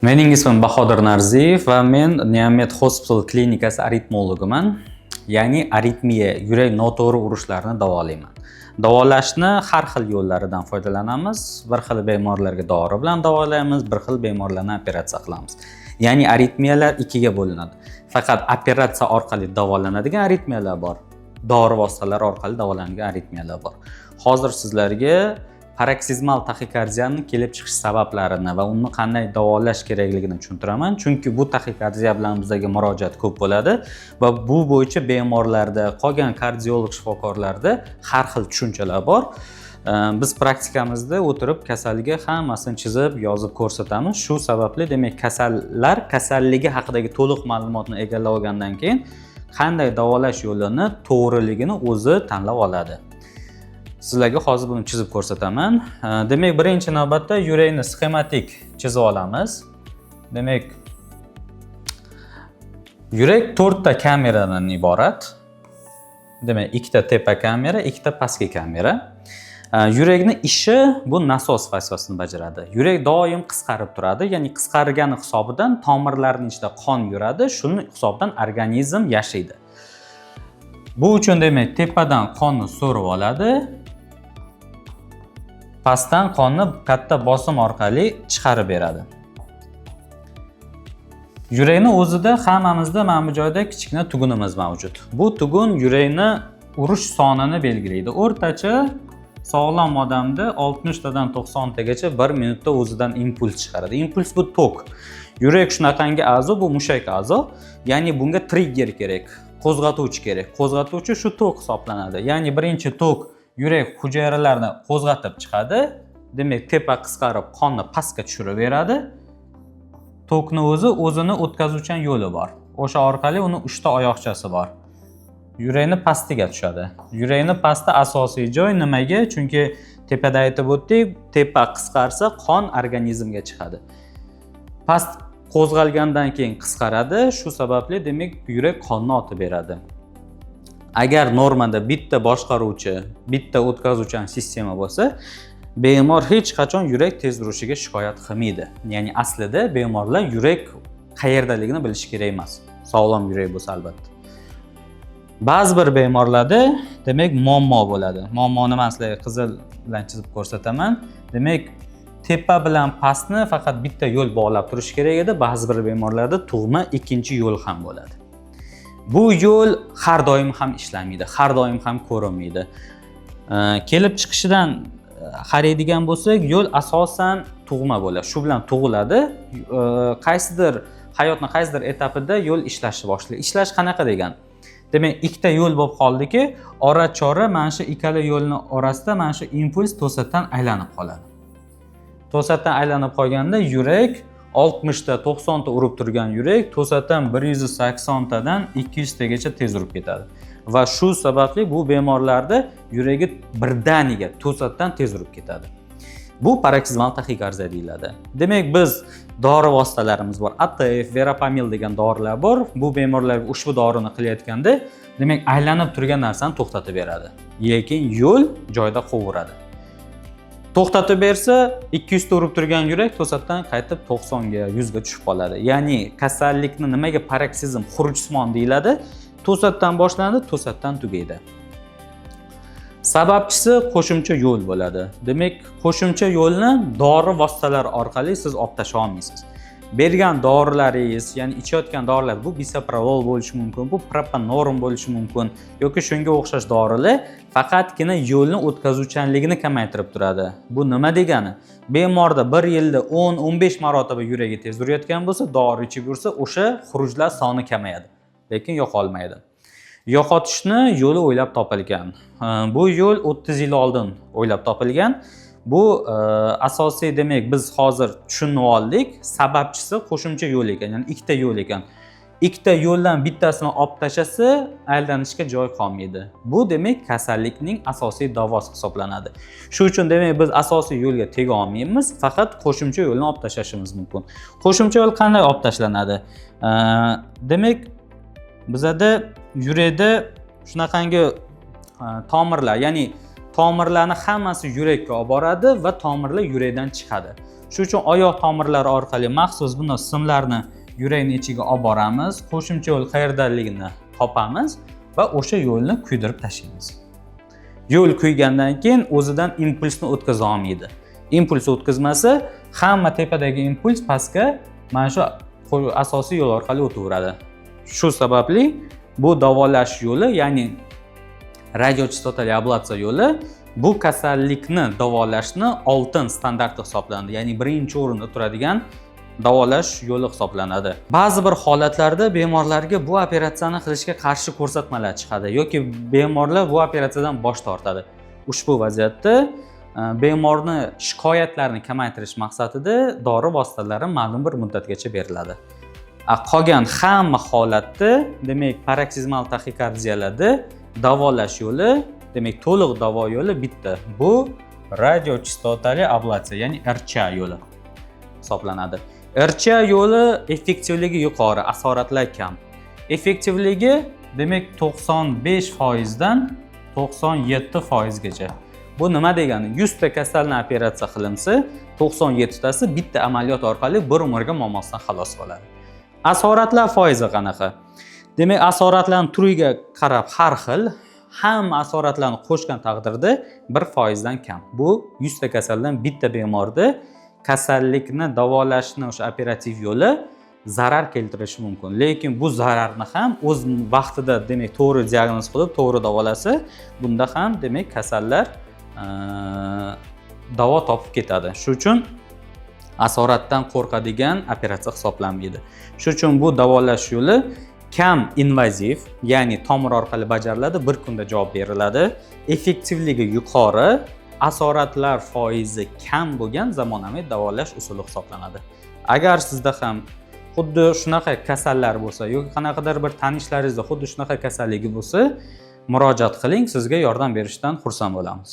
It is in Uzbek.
Mening ismim Bahodir Narziyev va men Niamet Hospital klinikasi aritmologiman. Ya'ni aritmiya, yurak noto'g'ri urishlarini davolayman. Davolashni har xil yo'llaridan foydalanamiz. Bir xil bemorlarga dori bilan davolaymiz, bir xil bemorlarni operatsiya qilamiz. Ya'ni aritmiyalar ikkiga bo'linadi. Faqat operatsiya orqali davolanadigan aritmiyalar bor. Dori vositalari orqali davolanadigan aritmiyalar bor. Hozir sizlarga paroksizmal taxikardiyaning kelib chiqish sabablarini va uni qanday davolash kerakligini tushuntiraman. Chunki bu taxikardiya bilan bizga murojaat ko'p bo'ladi va bu bo'yicha bemorlarda, qolgan kardiolog shifokorlarda har xil tushunchalar bor. Biz praktikamizda o'tirib kasalga hammasini chizib, yozib ko'rsatamiz. Shu sababli demak kasalligi haqidagi to'liq ma'lumotni egallab olgandan keyin qanday davolash yo'lini to'g'riligini o'zi tanlab oladi. Sizlarga hozir buni chizib ko'rsataman. Demak, birinchi navbatda yurakni sxematik chizib olamiz. Demak, yurak 4 ta kameradan iborat. Demak, ikkita tepa kamera, ikkita pastki kamera. Yurakning ishi bu nasos vazifasini bajaradi. Yurak doim qisqarib turadi, ya'ni qisqargani hisobidan tomirlarning ichida qon yuradi, shuning hisobidan organizm yashaydi. Bu uchun demak, tepadan qonni so'rib oladi. Pastdan qonni katta bosim orqali chiqarib beradi. Yurakning o'zida hammamizda mana bu joyda kichkina tugunimiz mavjud. Bu tugun yurakni urish sonini belgilaydi. O'rtacha sog'lom odamda 60 tadan 90 tagacha 1 minutda o'zidan impuls chiqaradi. Impuls bu tok. Yurak shunaqangi a'zo, bu mushak a'zo. Ya'ni bunga trigger kerak, qo'zg'atuvchi kerak. Qo'zg'atuvchi shu tok hisoblanadi. Ya'ni birinchi tok yurak hujayralarini qo'zg'atib chiqadi. Demak, tepa qisqarib qonni pastga tushirib beradi. Tokni o'zini o'tkazuvchan yo'li bor. O'sha orqali uni 3 ta oyoqchasi bor. Yurakni pastiga tushadi. Yurakni pasti asosiy joy nimaga? Chunki tepada aytib o'tdik, tepa qisqarsa qon organizmga chiqadi. Past qo'zg'algandan keyin qisqaradi. Shu sababli demak yurak qonni otib beradi. Agar normada bitta boshqaruvchi, bitta o'tkazuvchan sistema bo'lsa, bemor hech qachon yurak tez urishiga shikoyat qilmaydi. Ya'ni aslida bemorlar yurak qayerdaligini bilish kerak emas. Sog'lom yurak bo'lsa albatta. Ba'zi bir bemorlarda demak muammo bo'ladi. Muammoni men sizlarga qizil bilan chizib ko'rsataman. Demak, tepa bilan pastni faqat bitta yo'l bog'lab turish kerak edi. Ba'zi bir bemorlarda tug'ma ikkinchi yo'l ham bo'ladi. Bu yo'l har doim ham ishlamaydi, har doim ham ko'rinmaydi. Kelib chiqishidan qaraydigan bo'lsak, yo'l asosan tug'ma bo'ladi. Shu bilan tug'iladi. Hayotning qaysidir etapida yo'l ishlashni boshlaydi. Ishlash qanaqa degan? Demak, ikkita yo'l bo'lib qoldiki, ora-chora mana shu ikkala yo'lning orasida mana shu impuls to'satdan aylanib qoladi. To'satdan aylanib qolganda yurak 60 ta 90 ta urib turgan yurak to'satdan 180 tadan 200 tagacha tez urib ketadi. Va shu sababli bu bemorlarda yuragi birdaniga to'satdan tez urib ketadi. Bu paroksizmal taxikardiya deyiladi. Demak, biz dori vositalarimiz bor. ATF, Verapamil degan dorilar bor. Bu bemorlarga ushbu dorini qilayotganda, demak, aylanib turgan narsani to'xtatib beradi. Lekin yo'l joyida qo'viradi. To'xtatib bersa, 200 ta urib turgan yurak to'satdan qaytib 90 ga, 100 ga tushib qoladi. Ya'ni kasallikni nimaga paroksizm, xurujsimon deyiladi? To'satdan boshlanadi, to'satdan tugaydi. Sababchisi qo'shimcha yo'l bo'ladi. Demak, qo'shimcha yo'lni dori vositalari orqali siz olib tasha olmaysiz. Bergan dorilaringiz, ya'ni ichayotgan dorilar bu bisoprolol bo'lishi mumkin, bu propanorm bo'lishi mumkin yoki shunga o'xshash dorilar faqatgina yo'lni o'tkazuvchanligini kamaytirib turadi. Bu nima degani? Bemorda 1 yilda 10-15 marotaba yuragi tez urayotgan bo'lsa, dori ichib yursa, o'sha xurujlar soni kamayadi, lekin yo'qolmaydi. Yo'qotishni yo'li o'ylab topilgan. Bu yo'l 30 yil oldin o'ylab topilgan. Bu asosiy demak biz hozir tushunib oldik. Sababchisi qo'shimcha yo'l ekan, ya'ni ikkita yo'l ekan. Ikkita yo'ldan bittasini olib tashasa, aylanishga joy qolmaydi. Bu demak kasallikning asosiy davosi hisoblanadi. Shu uchun demak biz asosiy yo'lga tega olmaymiz, faqat qo'shimcha yo'lni olib tashlashimiz mumkin. Qo'shimcha yo'l qanday olib tashlanadi? Demak, bizada yurakda shunaqangi tomirlar, ya'ni tomirlarni hammasi yurakka olib boradi va tomirlar yurakdan chiqadi. Shuning uchun oyoq tomirlari orqali maxsus buni simlarni yurakning ichiga olib boramiz, qo'shimcha yo'l qayerdaligini topamiz va o'sha yo'lni kuydirib tashlaymiz. Yo'l kuygandan keyin o'zidan impulsni o'tkaza olmaydi. Impuls o'tkazmasa, hamma tepadagi impuls pastga mana shu asosiy yo'l orqali o'taveradi. Shu sababli bu davolash yo'li, ya'ni radiochastotali ablatsiya yo'li bu kasallikni davolashni oltin standarti hisoblanadi. Ya'ni birinchi o'rinda turadigan davolash yo'li hisoblanadi. Ba'zi bir holatlarda bemorlarga bu operatsiyani qilishga qarshi ko'rsatmalar chiqadi yoki bemorlar bu operatsiyadan bosh tortadi. Ushbu vaziyatda bemorni shikoyatlarini kamaytirish maqsadida dori vositalari ma'lum bir muddatgacha beriladi. Qolgan hamma holatda, demak, paroksizmal taxikardiyalarda davolash yo'li, demak, to'liq davo yo'li bitta. Bu radiochastotali ablatsiya, ya'ni RCA yo'li hisoblanadi. RCA yo'li effektivligi yuqori, asoratlar kam. Effektivligi demak 95% dan 97% gacha. Bu nima degani? 100 ta kasalni operatsiya qilinsa, 97 tasi bitta amaliyot orqali bir umrga muammosidan xalos bo'ladi. Asoratlar foizi qanaqa? Demak, asoratlarning turiga qarab har xil. Hamma asoratlarni qo'shgan taqdirda 1% dan kam. Bu 100 ta kasaldan bitta bemorda kasallikni davolashni o'sha operativ yo'li zarar keltirishi mumkin. Lekin bu zararni ham o'z vaqtida, demak, to'g'ri diagnoz qilib, to'g'ri davolasa, bunda ham demak kasallar davo topib ketadi. Shuning uchun asoratdan qo'rqadigan operatsiya hisoblanmaydi. Shuning uchun bu davolash yo'li kam invaziv, ya'ni tomir orqali bajariladi, bir kunda javob beriladi. Effektivligi yuqori, asoratlar foizi kam bo'lgan zamonaviy davolash usuli hisoblanadi. Agar sizda ham xuddi shunaqa kasallar bo'lsa yoki qanaqadir bir tanishlaringizda xuddi shunaqa kasalligi bo'lsa, murojaat qiling, sizga yordam berishdan xursand bo'lamiz.